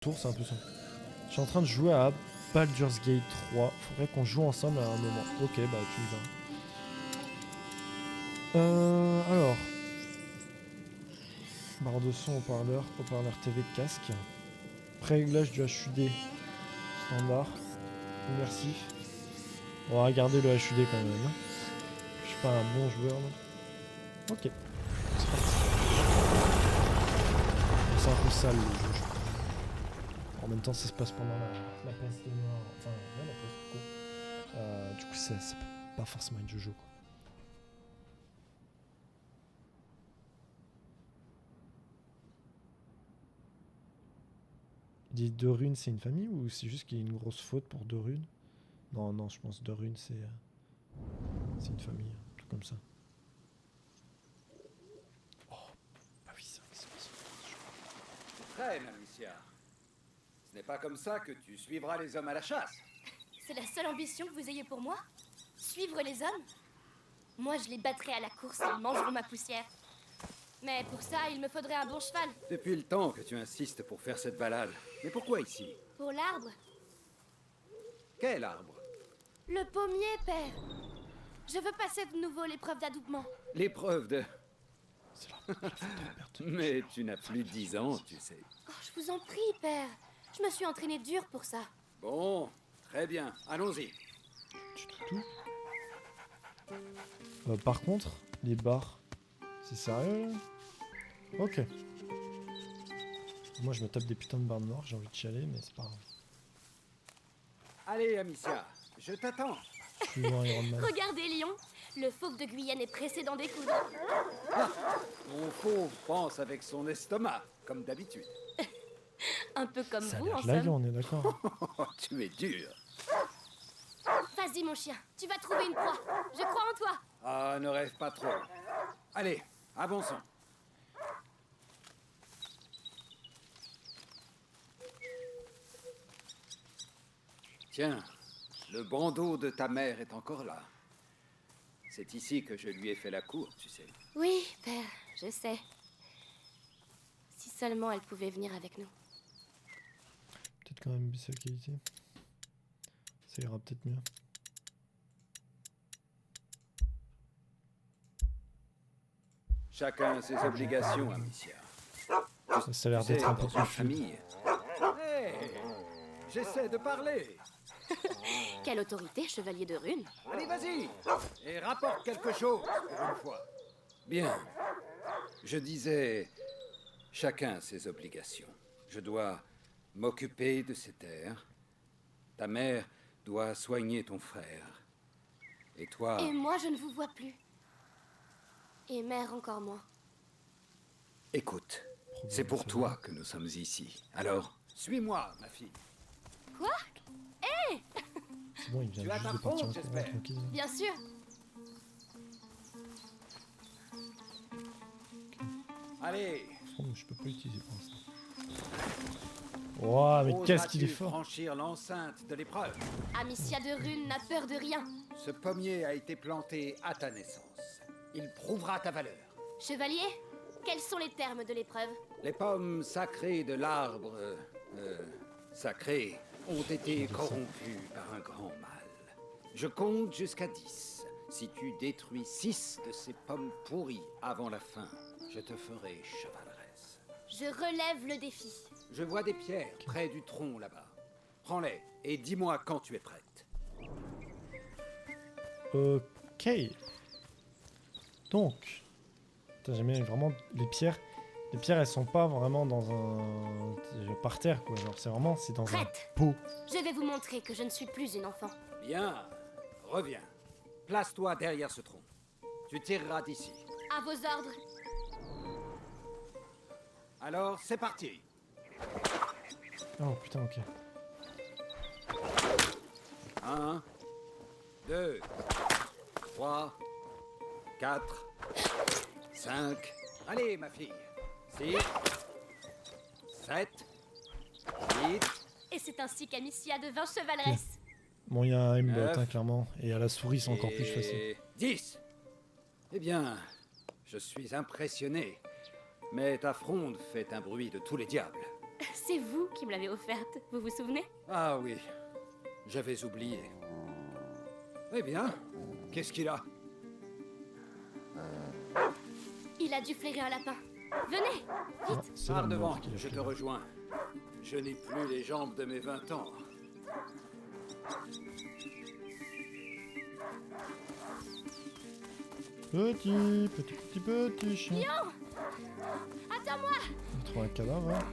tour, c'est un peu ça. Je suis en train de jouer à Baldur's Gate 3. Faudrait qu'on joue ensemble à un moment. Ok, bah tu me diras. Alors. Barre de son, haut-parleur TV de casque. Préréglage du HUD standard. Immersif. On va regarder le HUD quand même. Hein. Je suis pas un bon joueur. Là. Ok. C'est parti. C'est un peu sale le jeu. En même temps, ça se passe pendant la peste noire. Enfin, ouais, la peste quoi. Du coup, ça peut pas forcément être Jojo quoi. Il dit Dorune, c'est une famille ou c'est juste qu'il y a une grosse faute pour Dorune? Non, non, je pense Dorune, c'est une famille, un truc comme ça. Oh, bah oui, c'est vrai que c'est Très bien, Amicia. Ce n'est pas comme ça que tu suivras les hommes à la chasse. C'est la seule ambition que vous ayez pour moi? Suivre les hommes? Moi, je les battrai à la course et ils mangeront ma poussière. Mais pour ça, il me faudrait un bon cheval. Depuis le temps que tu insistes pour faire cette balade. Mais pourquoi ici? Pour l'arbre? Quel arbre? Le pommier, père. Je veux passer de nouveau l'épreuve d'adoubement. L'épreuve de... C'est la faute de Roberto. Mais tu n'as plus 10 ans, tu sais. Oh, je vous en prie, père. Je me suis entraîné dur pour ça. Bon, très bien, allons-y. Par contre, les bars, c'est sérieux là? Ok. Moi je me tape des putains de barres noires, j'ai envie de chialer, mais c'est pas grave. Allez, Amicia, je t'attends. Je suis joueur Iron Man. Regardez, Lion. Le fauve de Guyenne est pressé dans des coudes. Mon fauve pense avec son estomac, comme d'habitude. Un peu comme Ça a vous, l'air en laguant, somme. on est d'accord. Oh, tu es dur. Vas-y, mon chien. Tu vas trouver une proie. Je crois en toi. Ah, ne rêve pas trop. Allez, avançons. Tiens, le bandeau de ta mère est encore là. C'est ici que je lui ai fait la cour, tu sais. Oui, père, je sais. Si seulement elle pouvait venir avec nous. Peut-être quand même baisser la qualité. Ça ira peut-être mieux. Chacun ses obligations, Amicia. Ça a l'air d'être un peu dans plus une fluide. famille. Hé, j'essaie de parler. Quelle autorité, chevalier de rune. Allez, vas-y, et rapporte quelque chose, pour une fois. Bien. Je disais, chacun ses obligations. Je dois m'occuper de ces terres. Ta mère doit soigner ton frère. Et toi... Et moi, je ne vous vois plus. Et mère encore moins. Écoute, c'est pour toi que nous sommes ici. Alors, suis-moi, ma fille. Quoi? C'est bon, il vient Tu as juste ta de partir fronde, en j'espère. tranquille. Bien sûr. Allez, Franchement, je peux pas l'utiliser pour l'instant. Ouah, mais qu'est-ce qu'il est oseras-tu fort! franchir l'enceinte de l'épreuve? Amicia de rune n'a peur de rien. Ce pommier a été planté à ta naissance. Il prouvera ta valeur. Chevalier, quels sont les termes de l'épreuve? Les pommes sacrées de l'arbre sacré ont été corrompues par un grand mal. Je compte jusqu'à 10. Si tu détruis 6 de ces pommes pourries avant la fin, je te ferai chevaleresse. Je relève le défi. Je vois des pierres près du tronc là-bas. Prends-les et dis-moi quand tu es prête. Ok. Donc. Putain, j'aime bien vraiment les pierres. Les pierres, elles sont pas vraiment dans un... par terre, quoi. Genre, c'est dans un Prête. pot. Je vais vous montrer que je ne suis plus une enfant. Bien, reviens. Place-toi derrière ce tronc. Tu tireras d'ici. À vos ordres. Alors, c'est parti. Oh putain, ok. 1, 2, 3, 4, 5. Allez, ma fille. 6, 7, 8. Et c'est ainsi qu'Amicia devint chevaleresse. Bon, il y a un aimbot, Neuf. hein, clairement. Et à la souris, c'est encore plus facile. 10. Eh bien, je suis impressionné. Mais ta fronde fait un bruit de tous les diables. C'est vous qui me l'avez offerte, vous vous souvenez? Ah oui, j'avais oublié. Eh bien, qu'est-ce qu'il a? Il a dû flairer un lapin. Venez, vite. C'est Par la devant, mort qui l'a je fait. te rejoins. Je n'ai plus les jambes de mes 20 ans. Petit chien. Lion! Attends-moi! On trouve un cadavre. Hein.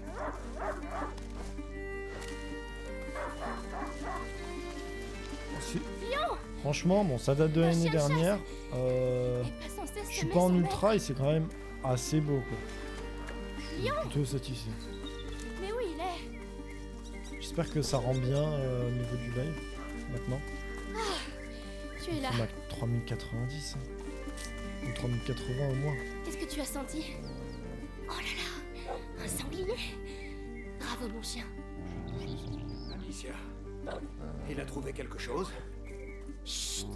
C'est- Lion! Franchement, bon, ça date de Un l'année chien de chasse. dernière. N'est pas censé Je suis semer pas en son ultra et c'est quand même assez beau quoi. Je suis Lion! plutôt satisfait. maître. Mais où il est? J'espère que ça rend bien au niveau du live maintenant. Tu es là. On a 3090 hein. Ou 3080 au moins. Qu'est-ce que tu as senti? Oh là là! Un sanglier! Bravo mon chien. Amicia, il a trouvé quelque chose? Chut!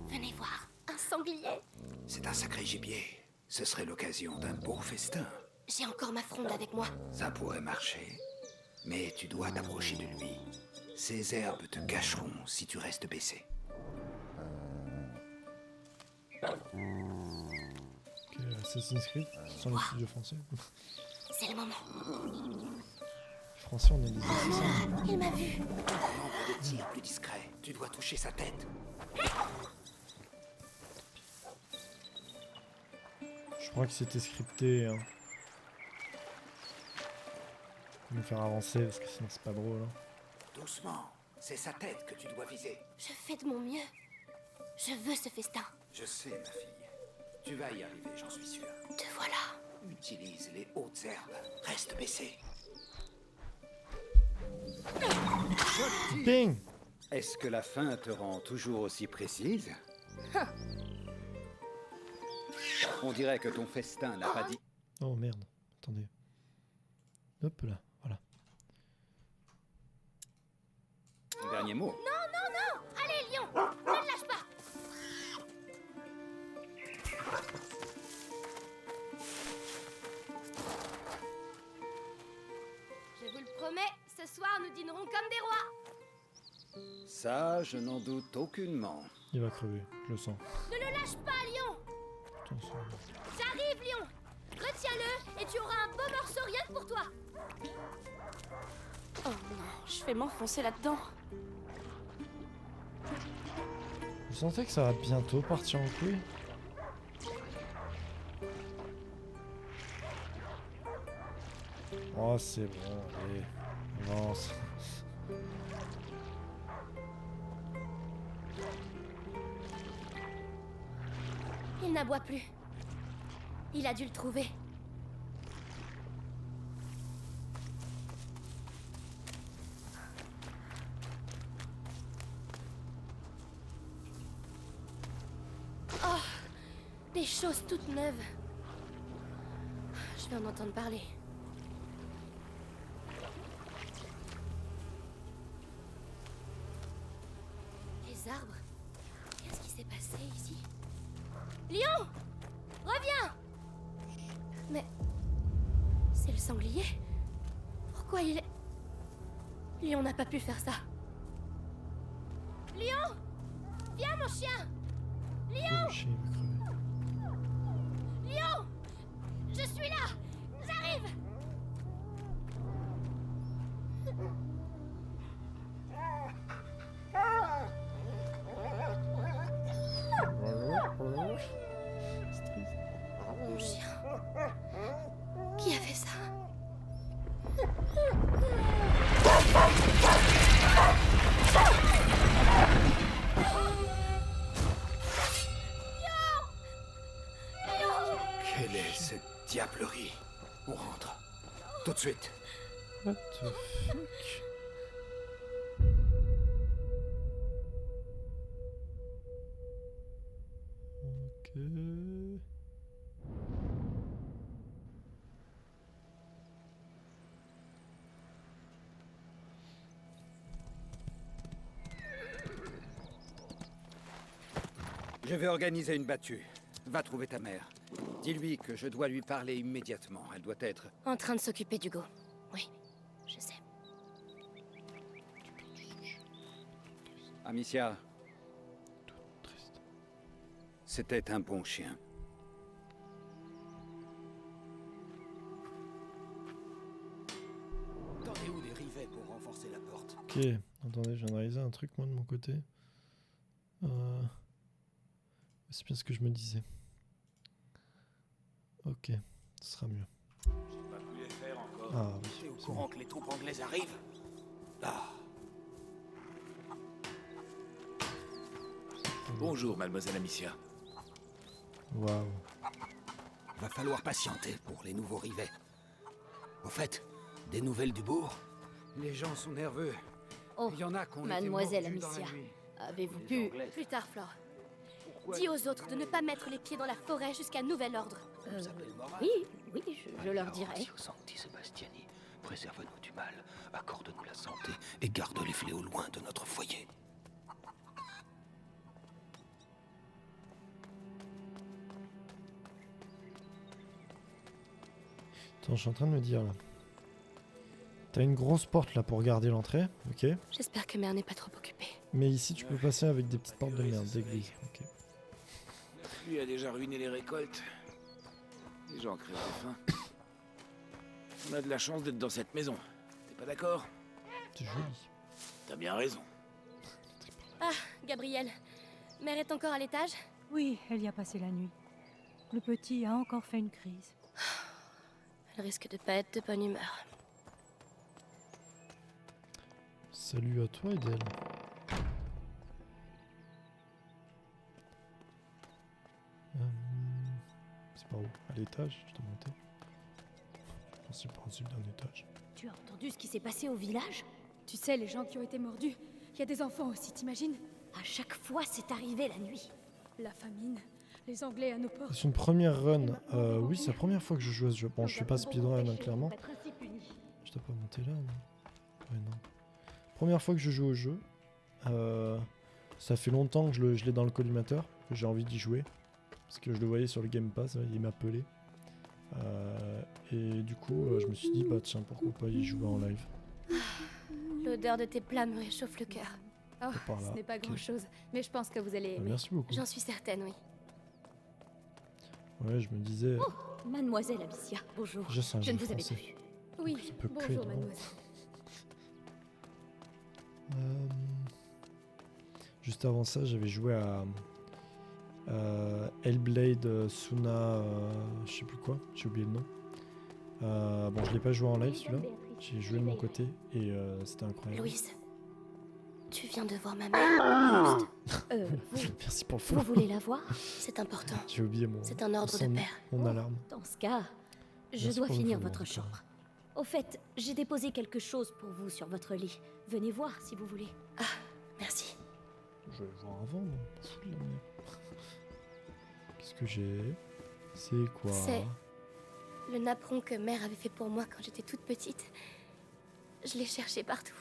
Venez voir. Un sanglier! C'est un sacré gibier. Ce serait l'occasion d'un beau festin. J'ai encore ma fronde avec moi. Ça pourrait marcher. Mais tu dois t'approcher de lui. Ces herbes te cacheront si tu restes baissé. Ok, Assassin's Creed, sans les studios français. C'est le moment. Français, on a des assassins. Il m'a vu. Nombre de tirs plus discret. Tu dois toucher sa tête. Je crois que c'était scripté. Hein. Pour nous faire avancer parce que sinon c'est pas drôle. Hein. Doucement. C'est sa tête que tu dois viser. Je fais de mon mieux. Je veux ce festin. Je sais, ma fille. Tu vas y arriver, j'en suis sûr. Te voilà. Utilise les hautes herbes. Reste baissé. Ping! Est-ce que la fin te rend toujours aussi précise? On dirait que ton festin n'a pas dit... Oh merde, attendez. Hop là, voilà. Dernier mot. Non, non, non! Allez, lion! Ne le lâche pas! Je vous le promets, ce soir nous dînerons comme des rois! Ça, je n'en doute aucunement. Il va crever, je le sens. Ne le lâche pas, lion! Putain, c'est- J'arrive, lion! Retiens-le et tu auras un beau morceau rien que pour toi! Oh non, je vais m'enfoncer là-dedans. Vous sentez que ça va bientôt partir en couille? Oh c'est bon, allez. Avance. Il n'aboie plus. Il a dû le trouver. Oh, des choses toutes neuves. Je vais en entendre parler. Les arbres. Qu'est-ce qui s'est passé ici? Lion! Reviens! Mais... c'est le sanglier? Pourquoi il est... Lion n'a pas pu faire ça. Lion! Viens mon chien! Oh, le chien il va crever. Lion! Je suis là! J'arrive! C'est triste. Mon chien. Qui a fait ça? Quelle est cette diablerie? On rentre. Tout de suite. What the fuck? Ok. Je vais organiser une battue. Va trouver ta mère. Dis-lui que je dois lui parler immédiatement. Elle doit être... En train de s'occuper d'Hugo. Oui. Amicia, Triste. c'était un bon chien. T'en es où des rivets pour renforcer la porte? Ok, attendez, je viens de réaliser un truc moi de mon côté. C'est bien ce que je me disais. Ok, ce sera mieux. J'ai pas pu les faire encore. Ah oui, T'es au c'est courant que les troupes anglaises arrivent? Ah. bon. Bonjour, mademoiselle Amicia. Waouh. Va falloir patienter pour les nouveaux rivets. Au fait, des nouvelles du bourg? Les gens sont nerveux. Oh, Il y en a qu'on mademoiselle Amicia, avez-vous pu... Plus tard, Flore. Dis aux autres de ne pas mettre les pieds dans la forêt jusqu'à nouvel ordre. Oui, je leur dirai. Sancti Sebastiani, préserve-nous du mal, accorde-nous la santé et garde les fléaux loin de notre foyer. Attends, je suis en train de me dire là. T'as une grosse porte là pour garder l'entrée, ok. J'espère que Mère n'est pas trop occupée. Mais ici tu peux passer avec des petites portes de merde, d'église, ok. La pluie a déjà ruiné les récoltes. Les gens crèvent de faim. On a de la chance d'être dans cette maison. T'es pas d'accord? C'est joli. T'as bien raison. Ah, Gabriel. Mère est encore à l'étage? Oui, elle y a passé la nuit. Le petit a encore fait une crise. Elle risque de pas être de bonne humeur. Salut à toi, Edel. C'est par où? À l'étage, je t'ai monté. C'est le principe d'un étage. Tu as entendu ce qui s'est passé au village? Tu sais, les gens qui ont été mordus, il y a des enfants aussi, t'imagines? À chaque fois, c'est arrivé la nuit. La famine, les Anglais à nos portes. C'est une première run. Oui, c'est la première fois que je joue à ce jeu. Bon, je fais pas speedrun, hein, clairement. Je dois pas monter là, non? Ouais, non. Première fois que je joue au jeu. Ça fait longtemps que je l'ai dans le collimateur, que j'ai envie d'y jouer. Parce que je le voyais sur le Game Pass, il m'appelait. Et du coup, je me suis dit, bah tiens, pourquoi pas y jouer en live. L'odeur de tes plats me réchauffe le cœur. Oh, par là, ce n'est pas ok. grand-chose, mais je pense que vous allez Bah, aimer. merci beaucoup. J'en suis certaine, oui. Ouais, je me disais. Mademoiselle Amicia, bonjour. Je sais un Je jeu ne vous avais français. pas vu. Oui, Ça peut que bonjour être drôle. mademoiselle. Juste avant ça, j'avais joué à Hellblade Suna, je sais plus quoi, j'ai oublié le nom. Bon, je l'ai pas joué en live celui-là, j'ai joué de mon côté et c'était incroyable. Louise, tu viens de voir ma mère. Juste. Merci pour le Vous follow. voulez la voir? C'est important. J'ai oublié mon, C'est un ordre de père. mon alarme. Dans ce cas, je Merci dois pour le finir follow, votre en tout cas. chambre. Au fait, j'ai déposé quelque chose pour vous sur votre lit. Venez voir si vous voulez. Merci. Je vais le voir avant, non? Pas fou de la merde. Qu'est-ce que j'ai? C'est quoi? C'est le napperon que mère avait fait pour moi quand j'étais toute petite. Je l'ai cherché partout.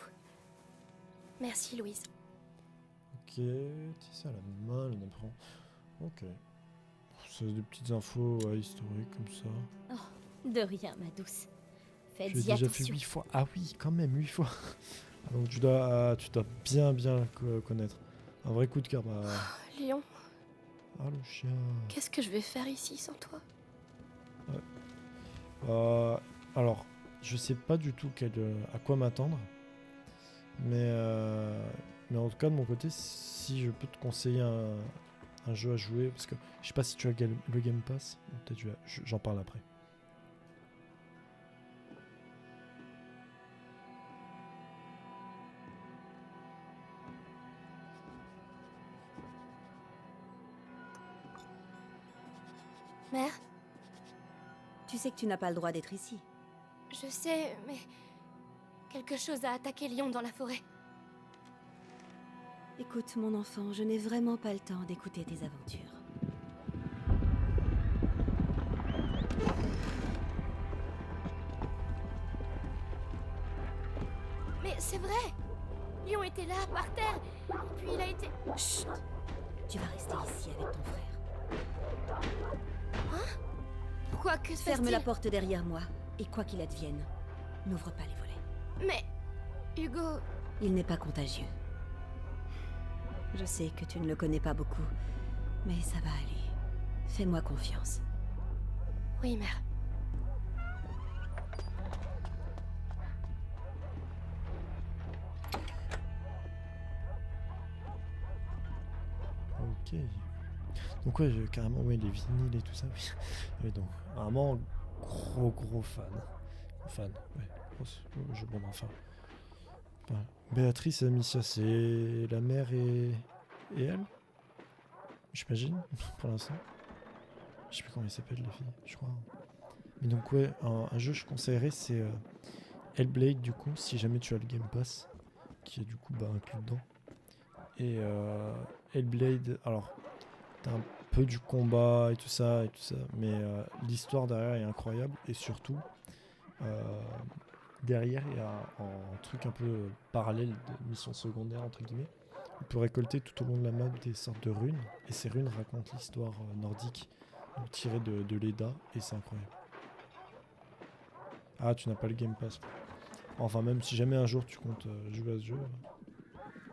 Merci, Louise. Ok, c'est ça la main, le napperon. Ok. C'est des petites infos ouais, historiques comme ça. De rien, ma douce. J'ai Faites-y déjà fait attention. 8 fois. Ah oui, quand même, 8 fois. Donc tu dois bien connaître. Un vrai coup de cœur. Bah... Léon, Ah le chien. qu'est-ce que je vais faire ici sans toi? Alors, je sais pas du tout à quoi m'attendre. Mais en tout cas, de mon côté, si je peux te conseiller un jeu à jouer, parce que je sais pas si tu as le Game Pass, ou peut-être j'en parle après. Mère, Tu sais que tu n'as pas le droit d'être ici. je sais, mais quelque chose a attaqué Léon dans la forêt. Écoute, mon enfant, je n'ai vraiment pas le temps d'écouter tes aventures. Mais c'est vrai! Léon était là, par terre, puis il a été... Chut! Tu vas rester ici avec ton frère. Quoi que se Ferme passe-t-il? la porte derrière moi, et quoi qu'il advienne, n'ouvre pas les volets. Mais... Hugo... Il n'est pas contagieux. Je sais que tu ne le connais pas beaucoup, mais ça va aller. Fais-moi confiance. Oui, mère. Ok. Donc ouais, carrément, ouais, les vinyles et tout ça, oui. Oui, donc, vraiment, gros fan. Fan, ouais. Bon, enfin. Voilà. Béatrice et Amicia, c'est la mère et elle, j'imagine, pour l'instant. Je sais plus comment elle s'appelle, la fille, je crois. Mais donc ouais, un jeu que je conseillerais, c'est Hellblade, du coup, si jamais tu as le Game Pass, qui est du coup inclus dedans. Et Hellblade, alors, t'as un peu du combat et tout ça, mais l'histoire derrière est incroyable, et surtout, derrière, il y a un truc un peu parallèle de mission secondaire, entre guillemets. On peut récolter tout au long de la map des sortes de runes, et ces runes racontent l'histoire nordique, donc tirée de l'Edda, et c'est incroyable. Ah, tu n'as pas le Game Pass. Enfin, même si jamais un jour tu comptes jouer à ce jeu,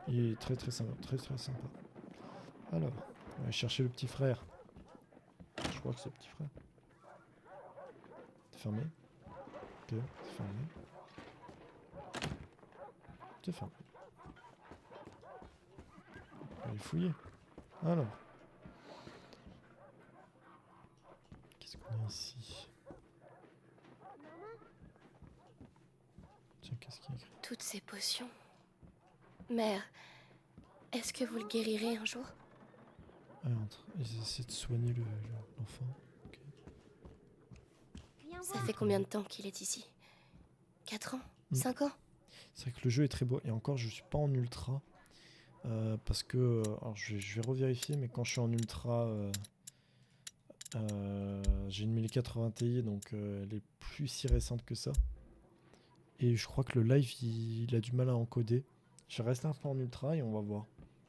il est très sympa, très sympa. Alors, on va chercher le petit frère. Je crois que c'est le petit frère. C'est fermé. Ok, c'est fermé. C'est fermé. On va aller fouiller. Alors. Qu'est-ce qu'on a ici? Tiens, qu'est-ce qu'il y a écrit? Toutes ces potions. Mère, est-ce que vous le guérirez un jour? Ah, ils essaient de soigner l'enfant. Ok. Ça fait combien de temps qu'il est ici? 4 ans? 5 ans? C'est vrai que le jeu est très beau. Et encore, je suis pas en ultra. Parce que... alors, je vais revérifier, mais quand je suis en ultra... j'ai une 1080 Ti, donc elle est plus si récente que ça. Et je crois que le live, il a du mal à encoder. Je reste un peu en ultra et on va voir.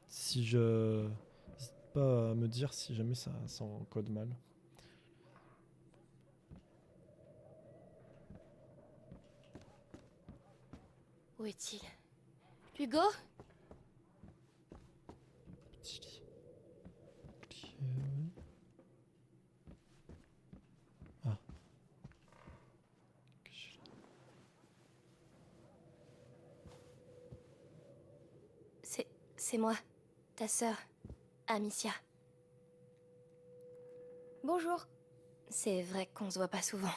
Si je... N'hésite pas à me dire si jamais ça encode mal. Où est-il? Hugo? Petit lit. Ok. Ah. Que j'ai là. C'est moi, ta sœur, Amicia. Bonjour. C'est vrai qu'on se voit pas souvent.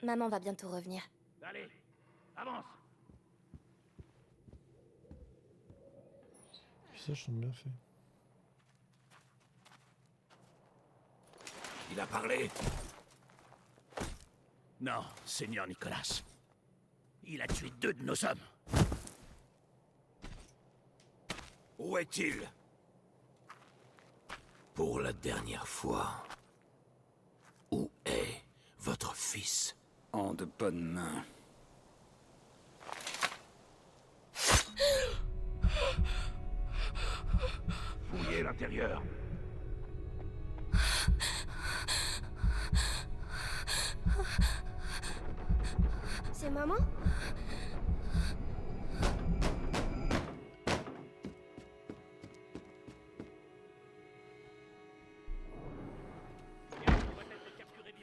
Maman va bientôt revenir. Allez, avance. Ça, je semble bien fait. Il a parlé. Non, Seigneur Nicolas. Il a tué 2 de nos hommes. Où est-il? Pour la dernière fois, où est votre fils? En de bonnes mains. Fouillez l'intérieur. C'est maman?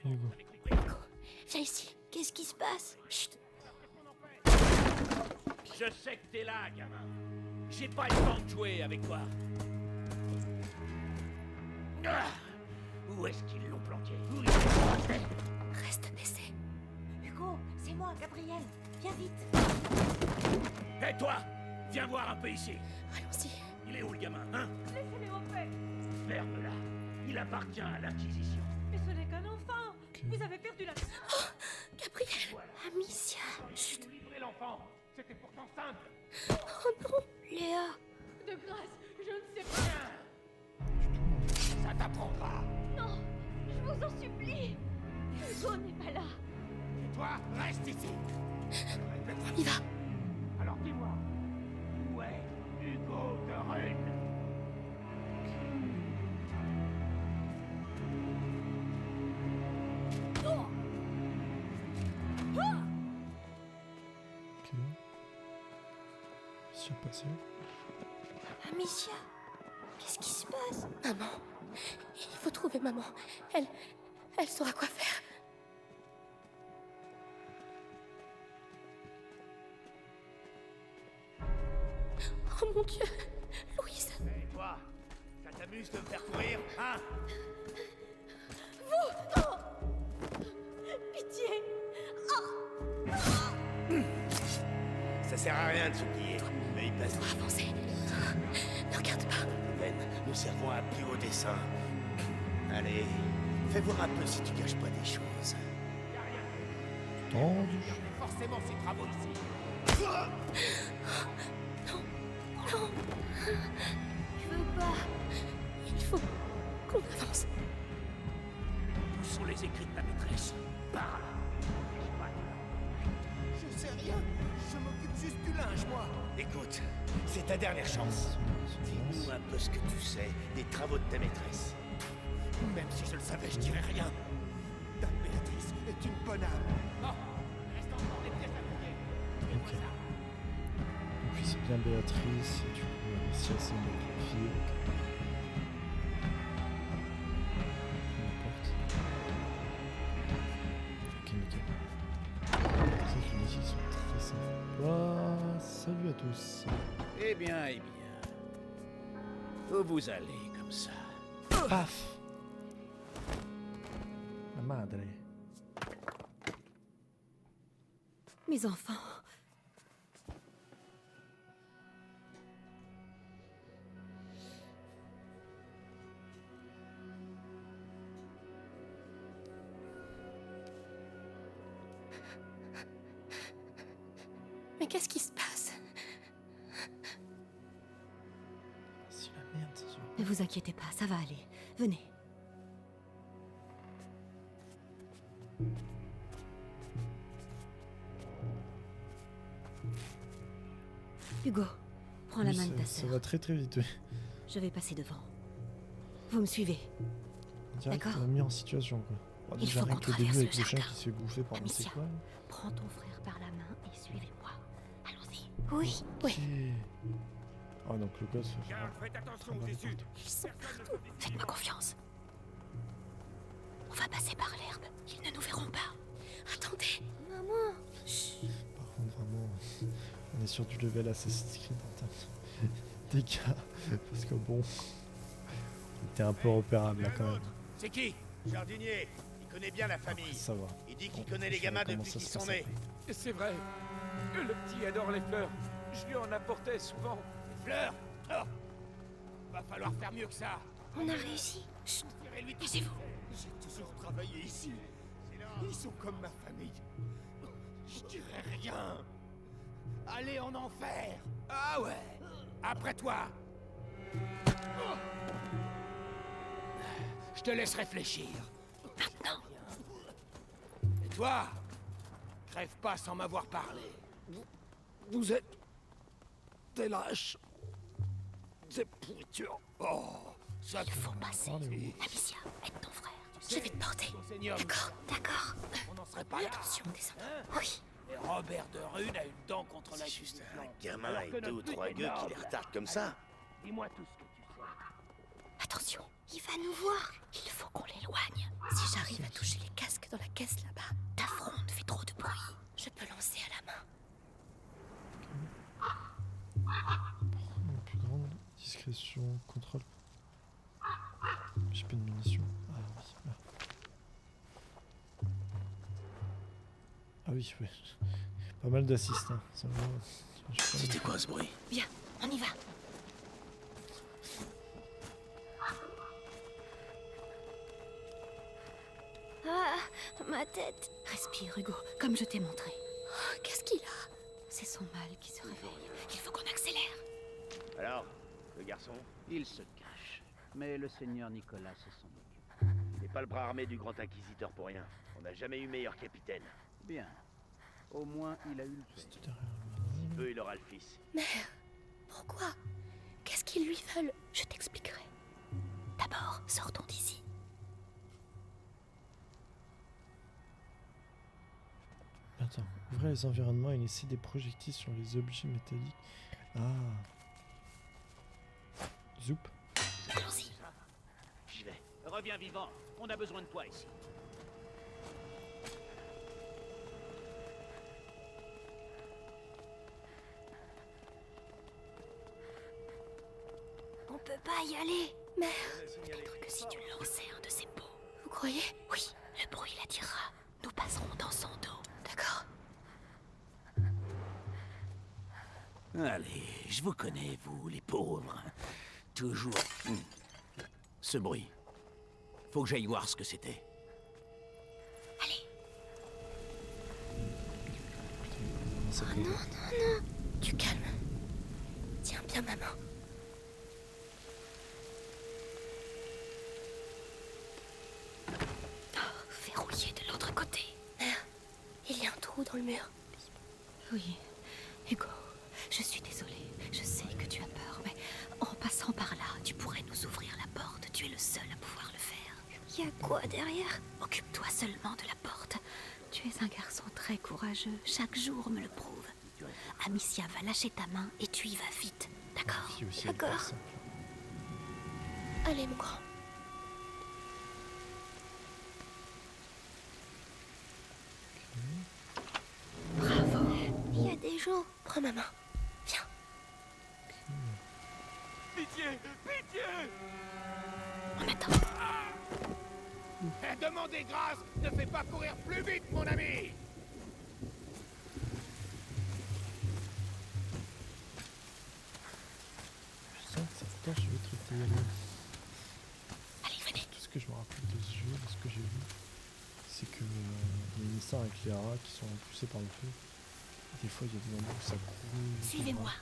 Hugo. Viens ici. Qu'est-ce qui se passe? Chut. Je sais que t'es là, gamin. J'ai pas le temps de jouer avec toi. Ah, où est-ce qu'ils l'ont planqué? Où il est? Reste baissé. Hugo, c'est moi, Gabriel. Viens vite. Hé toi, viens voir un peu ici. Allons-y. Il est où le gamin, hein? Laissez-les en paix. Ferme-la. Il appartient à l'Inquisition. Mais ce n'est qu'un enfant. Ok. Vous avez perdu la... Gabriel. Amicia. Chut. Livrer l'enfant. C'était pourtant simple. Oh non. Léa. De grâce, je ne sais pas. Ça t'apprendra. Non, je vous en supplie. Hugo n'est pas là. Et toi, reste ici. On y va. Alors dis-moi, où est Hugo de Rune? Ok. Qu'est-ce qui s'est passé? Amicia, qu'est-ce qui se passe? Maman, il faut trouver maman. Elle saura quoi faire. Oh mon Dieu, Louise. Hé, toi, ça t'amuse de me faire courir, hein? Pitié. Ça sert à rien de s'oublier, mais il passe vite. Avancez. Ne regarde pas. Ben, nous servons à plus haut dessein. Allez, fais voir un peu si tu gâches pas des choses. Tendu. Forcément ces travaux ici. Non. Je veux pas. Il faut qu'on avance. Où sont les écrits de ta maîtresse? Parle. Je sais rien. Je m'occupe juste du linge, moi. Écoute, c'est ta dernière chance. Dis-nous un peu ce que tu sais des travaux de ta maîtresse. Même si je le savais, je dirais rien. Dame Béatrice est une bonne âme. Non, il reste encore des pièces à fouiller. Ok. Donc oui, c'est bien Béatrice, et du coup, si elle s'est fille. Ok, nickel. C'est vrai que les musiques sont très sympas. Salut à tous. Eh bien, où vous allez comme ça? Paf. La madre. Mes enfants. Mais qu'est-ce qui se passe? C'est la merde, ce soir. Ne vous inquiétez pas, ça va aller. Venez. Hugo, prends la Oui, main de ta ça sœur. va très très vite, oui. Je vais passer devant. Vous me suivez. Direct, D'accord. on l'a mis en situation, quoi. Bon, Il déjà, faut rien qu'on que le début traverse avec le le chien jardin. qui se fait bouffer par on sait Amicia. quoi. Prends ton frère par la main et suivez-moi. Allons-y. Oui. Ok. Ah, donc le gosse. Garde, faites attention aux issues. Ils sont partout. Faites-moi confiance. On va passer par l'herbe. Ils ne nous verront pas. Attendez. Maman. Chut. Par contre, vraiment, on est sur du level Assassin's Creed en termes de dégâts. Parce que bon, on était un peu repérable là quand même. C'est qui? Jardinier. Il connaît bien la Après, famille. ça va. Il dit qu'il Bon, connaît les je gamins verrai comment depuis ça qu'ils se sont passe nés. après. C'est vrai. Le petit adore les fleurs. Je lui en apportais souvent. Fleurs? Oh. Va falloir faire mieux que ça. On a réussi. Chut. Tirez-lui tout. Taisez-vous. J'ai toujours travaillé ici. Ils sont comme ma famille. Je dirais rien. Allez en enfer. Ah ouais. Après toi. Je te laisse réfléchir. Maintenant. Et toi? Crève pas sans m'avoir parlé. Vous êtes des lâches. Des pourritures. Oh, ça Il faut passer. Parlez-vous. Amicia, aide ton frère. Je vais te porter. Seigneur, D'accord. on n'en serait pas là. Attention, descends. Hein? Oui. Et Robert de Rune a une dent contre la C'est juste un gamin et deux ou trois gueux qui les retardent comme ça. Dis-moi tout ce que tu sais. Attention. Il va nous voir. Il faut qu'on l'éloigne. Si j'arrive à toucher les casques dans la caisse là-bas, ta fronde fait trop de bruit. Je peux lancer à la main. Une plus grande discrétion, contrôle. J'ai plus de munitions. Ah oui, là. Ah oui, oui. Pas mal d'assist, hein. Ça va. Je sais pas. C'était quoi ce bruit? Bien, on y va. Ah, ma tête. Respire, Hugo, comme je t'ai montré. Oh, qu'est-ce qu'il a? C'est son mal qui se réveille. Il faut qu'on accélère. Alors, le garçon, Il se cache. Mais le seigneur Nicolas s'en occupe. il n'est pas le bras armé du grand inquisiteur pour rien. On n'a jamais eu meilleur capitaine. Bien. Au moins, il a eu le fait. C'était derrière Si lui. peu, il aura le fils. Mère, pourquoi? Qu'est-ce qu'ils lui veulent? Je t'expliquerai. D'abord, sortons d'ici. Attends, ouvrez les environnements et laissez des projectiles sur les objets métalliques. Ah. Zoup. Allons-y. J'y vais. Reviens vivant. On a besoin de toi ici. On peut pas y aller. Mère, peut-être que si tu lançais un de ces pots. Vous croyez? Oui, le bruit l'attirera. Nous passerons dans son dos. D'accord. Allez, je vous connais, vous, les pauvres. Toujours... Ce bruit. Faut que j'aille voir ce que c'était. Allez. Ça Oh fait- non, non, non. Du calme. Tiens bien ma main. Oh, verrouillé de l'autre côté. Mère, il y a un trou dans le mur. Oui, Hugo, je suis désolée. Je sais que tu as peur, mais en passant par là, tu pourrais nous ouvrir la porte. Tu es le seul à pouvoir le faire. Il y a quoi derrière? Occupe-toi seulement de la porte. Tu es un garçon très courageux. Chaque jour me le prouve. Amicia va lâcher ta main et tu y vas vite. D'accord? Si aussi, elle D'accord. part simple. Allez, mon grand. Bravo. Il y a des gens. Prends ma main. Viens. Pitié! Pitié! On attend. Demandez grâce! Ne fais pas courir plus vite, mon ami! Je sens que cette tâche va être terrible. Allez, venez. Tout ce que je me rappelle de ce jeu, de ce que j'ai vu, c'est que il y a une histoire avec les rats qui sont poussés par le feu. Et des fois, il y a des moments où ça grouille. Suivez-moi.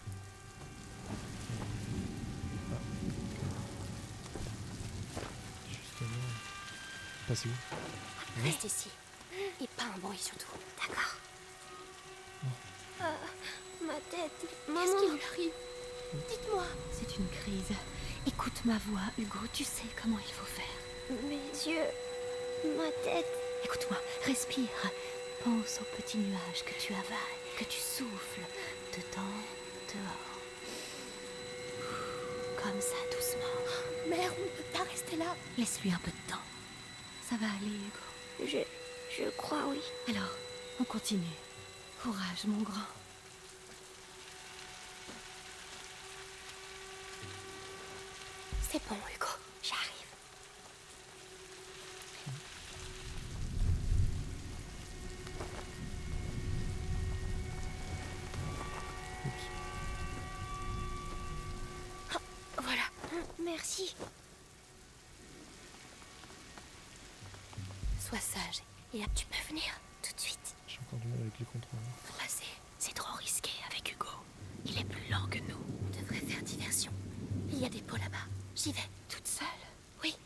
Justement. Passez où? Reste ici. Et pas un bruit surtout. D'accord. Ma tête. Qu'est-ce qui lui arrive? Dites-moi. C'est une crise. Écoute ma voix, Hugo. Tu sais comment il faut faire. Mes yeux. Ma tête. Écoute-moi, respire. Pense aux petits nuages que tu avales, que tu souffles dedans, dehors. Comme ça, doucement. Mère, on ne peut pas rester là. Laisse-lui un peu de temps. Ça va aller, Hugo. Je crois, oui. Alors, on continue. Courage, mon grand. C'est bon, Hugo. J'arrive. Oh, voilà. Merci. Sois sage. Et là, tu peux venir tout de suite. J'ai encore du mal avec les contrôles. Passer. C'est trop risqué avec Hugo. Il est plus lent que nous. On devrait faire diversion. Il y a des pots là-bas. J'y vais. Toute seule? Oui.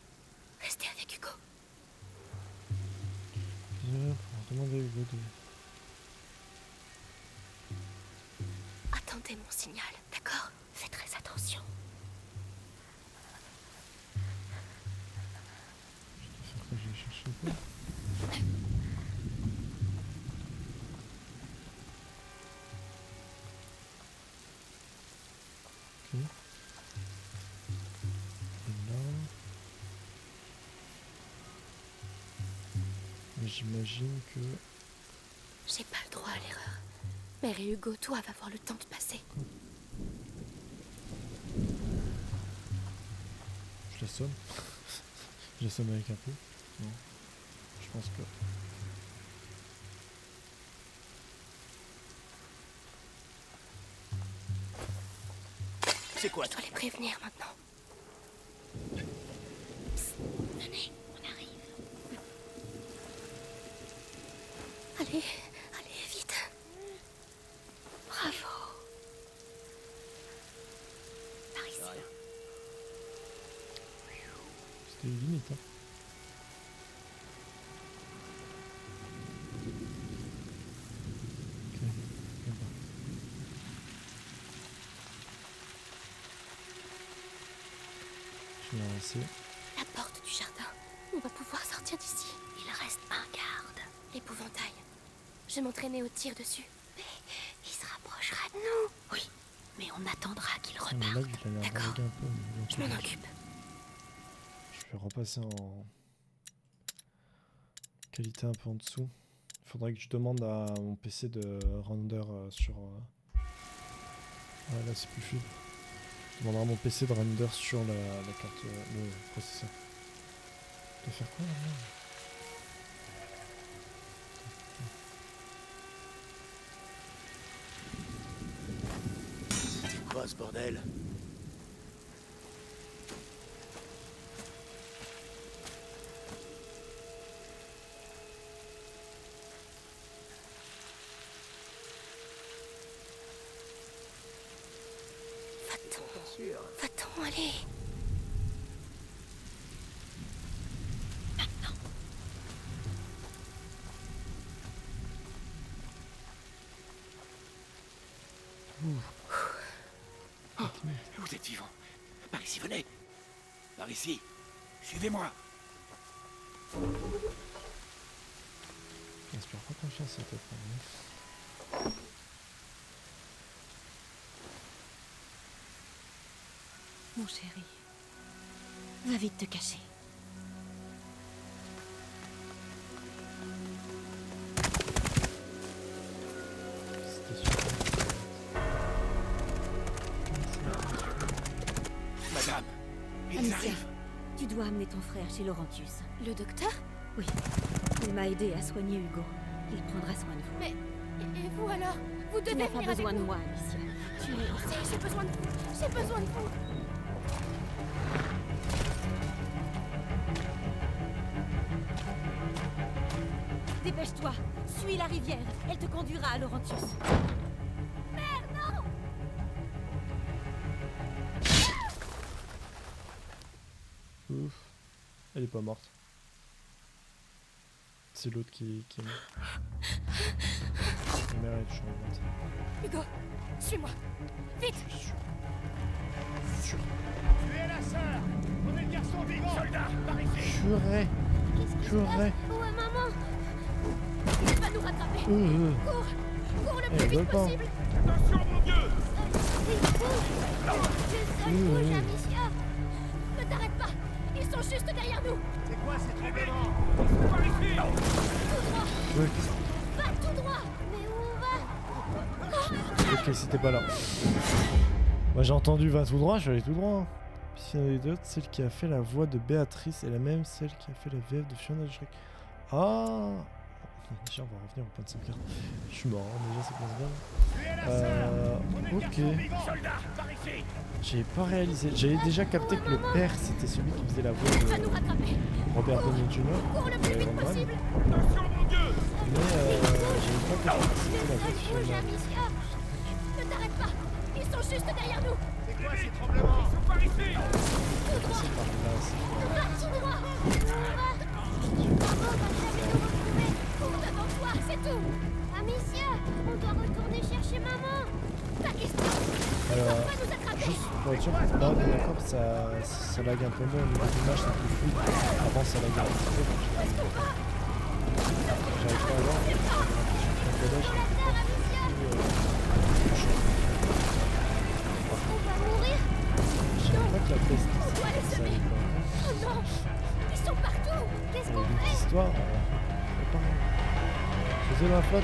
Restez avec Hugo. Bien, pour demander à Hugo de... Attendez mon signal, d'accord? Faites très attention. Je dois faire quoi? Je vais chercher le pot. Ok. Et là... Mais j'imagine que... J'ai pas le droit à l'erreur. Mère et Hugo, toi, va avoir le temps de passer. Je l'assomme. Je l'assomme avec un pot. Non. Je pense que... C'est quoi Je dois les prévenir maintenant. Psst, venez, on arrive. Allez, allez, vite. Bravo. Par ici. C'était limite, hein. Ok, là-bas. Je vais avancer. La porte du jardin. On va pouvoir sortir d'ici. Il reste un garde. L'épouvantail. Je m'entraînais au tir dessus. Mais il se rapprochera de nous. Oui, mais on attendra qu'il repars. Mais là, il a l'air D'accord. dragué un peu. Mais Je m'en occupe. je vais repasser en qualité un peu en dessous. Il faudrait que je demande à mon PC de render sur... Ouais, là c'est plus fluide. Je demanderai à mon PC de render sur la carte, le processeur. Je dois faire quoi là? C'est quoi ce bordel? Va-t'en, allez. Maintenant. Vous êtes vivant. Par ici, venez. Par ici. Suivez-moi. J'inspire pas confiance à toi. Mon chéri, va vite te cacher. C'était super. Madame, ils Amicia, arrivent. tu dois amener ton frère chez Laurentius. Le docteur? Oui, il m'a aidé à soigner Hugo. Il prendra soin de vous. Mais... Et vous alors? Vous Tu devez n'as pas venir besoin avec de nous. moi, Amicia. Tu es... Si, j'ai besoin de vous. J'ai besoin de vous. Dépêche-toi, suis la rivière. Elle te conduira à Laurentius. Ouf. Elle est pas morte. C'est l'autre qui est mort. La mère est toujours morte. Hugo, suis-moi. Vite. Sûr. Tu es la sœur. On est le garçon vivant. Soldat, par ici. Purée. Qu'est-ce qui se Purée. passe? Où est maman? Il va nous rattraper. Cours. Cours le plus Elle veut vite pas. possible. Attention, mon Dieu. Le sol bouge, Amicia. Ne t'arrête pas. Ils sont juste derrière nous. C'est quoi ces tremblements? Ils sont par ici. Tout droit. Oui. Va tout droit. Mais où on va? Ok, c'était pas là. Moi j'ai entendu va tout droit, je suis allé tout droit. Puis il y en a d'autres, celle qui a fait la voix de Béatrice est la même celle qui a fait la VF de Fiona de Shrek. Ah. Déjà on va revenir au point de sauvegarde. Je suis mort, hein, déjà ça passe bien. Ok. Soldat, par ici. J'ai pas réalisé. J'avais déjà capté que le père c'était celui qui faisait la voix Il va nous de rattraper. Robert Downey Jr. Cours le plus vite Iron Man. possible. Attention, mon Dieu. Mais j'avais pas capté que c'était la voix de Le sol bouge, Fiona. Amicia. Ne t'arrête pas. Ils sont juste derrière nous. C'est quoi ces tremblements? Ils sont par ici. Tout droit. C'est par là, Va tout droit. Où on va? Maman va bientôt nous retrouver. Cours devant toi, c'est tout. Amicia, on doit retourner chercher maman. Ta question. Ils Alors, vont pas nous attraper. juste pour être sûr, là on est d'accord, ça lag un peu moins au niveau de l'image, c'est plus fluide. Avant ça lag un petit peu. Est-ce qu'on va? J'arrive pas à voir. J'ai l'impression que le Sur la terre, Amicia. On va mourir. je savais pas que la peste On doit les ça semer. allait pas. Oh non. Ils sont partout. Qu'est-ce qu'on Une fait? histoire, faisais la flotte.